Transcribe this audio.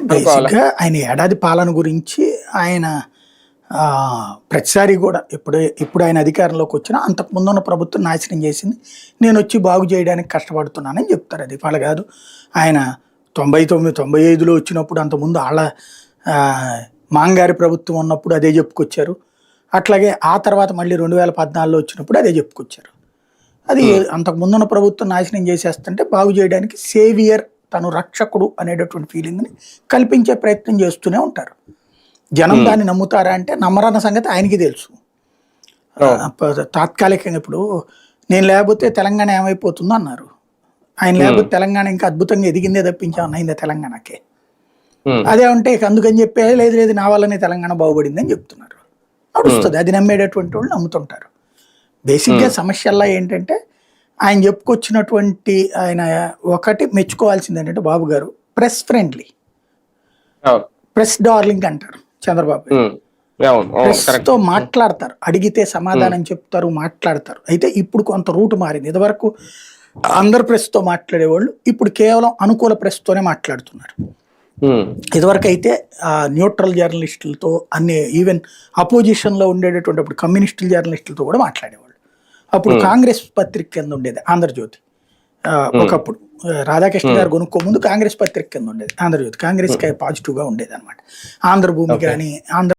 అనుకోవాలా? బేసిక్‌గా ఆయన ఏడాది పాలన గురించి ఆయన ప్రతిసారి గూడా ఇప్పుడు ఆయన అధికారంలోకి వచ్చినా అంతకుముందున్న ప్రభుత్వం నాశనం చేసింది. నేనొచ్చి బాగు చేయడానికి కష్టపడుతున్నానని చెప్తారు. అది ఇవాళ గాదు. ఆయన 99, 95లో వచ్చినప్పుడు అంతకుముందు మాంగారి ప్రభుత్వం ఉన్నప్పుడు అదే చెప్పుకొచ్చారు. అట్లాగే ఆ తర్వాత మళ్ళీ 2014లో వచ్చినప్పుడు అదే చెప్పుకొచ్చారు. అది అంతకుముందున్న ప్రభుత్వం నాశనం చేసేస్తుంటే బాగు చేయడానికి సేవియర్, తను రక్షకుడు అనేటటువంటి ఫీలింగ్‌ని కల్పించే ప్రయత్నం చేస్తూనే ఉంటారు. జనం దాన్ని నమ్ముతారా అంటే నమ్మరన్న సంగతి ఆయనకి తెలుసు. తాత్కాలికంగా ఇప్పుడు నేను లేకపోతే తెలంగాణ ఏమైపోతుందో అన్నారు. ఆయన లేకపోతే తెలంగాణ ఇంకా అద్భుతంగా ఎదిగిందే తప్పించి ఏమన్నా అయిందా తెలంగాణకి? అదే ఉంటే ఇక అందుకని చెప్పి లేదు లేదు నా వల్లనే తెలంగాణ బాగుపడిందని చెప్తున్నారు. నడుస్తుంది. అది నమ్మేటటువంటి వాళ్ళు నమ్ముతుంటారు. బేసిక్‌గా సమస్యల్లా ఏంటంటే ఆయన చెప్పుకొచ్చినటువంటి ఆయన ఒకటి మెచ్చుకోవాల్సింది ఏంటంటే బాబు గారు ప్రెస్ ఫ్రెండ్లీ, ప్రెస్ డార్లింగ్ అంటారు చంద్రబాబు గారు. ప్రెస్‌తో మాట్లాడతారు, అడిగితే సమాధానం చెప్తారు, మాట్లాడతారు. అయితే ఇప్పుడు కొంత రూట్ మారింది. ఇదివరకు అందరు ప్రెస్‌తో మాట్లాడేవాళ్ళు, ఇప్పుడు కేవలం అనుకూల ప్రెస్‌తోనే మాట్లాడుతున్నారు. ఇదివరకు అయితే న్యూట్రల్ జర్నలిస్టులతో ఈవెన్ అపోజిషన్లో ఉండేటటువంటి అప్పుడు కమ్యూనిస్టుల జర్నలిస్టులతో కూడా మాట్లాడేవాళ్ళు. అప్పుడు కాంగ్రెస్ పత్రిక కింద ఉండేది ఆంధ్రజ్యోతి. ఒకప్పుడు రాధాకృష్ణ గారు కొనుక్కో ముందు కాంగ్రెస్ పత్రిక కింద ఉండేది ఆంధ్రజ్యోతి. కాంగ్రెస్ పాజిటివ్గా ఉండేది అనమాట. ఆంధ్రభూమి కానీ ఆంధ్ర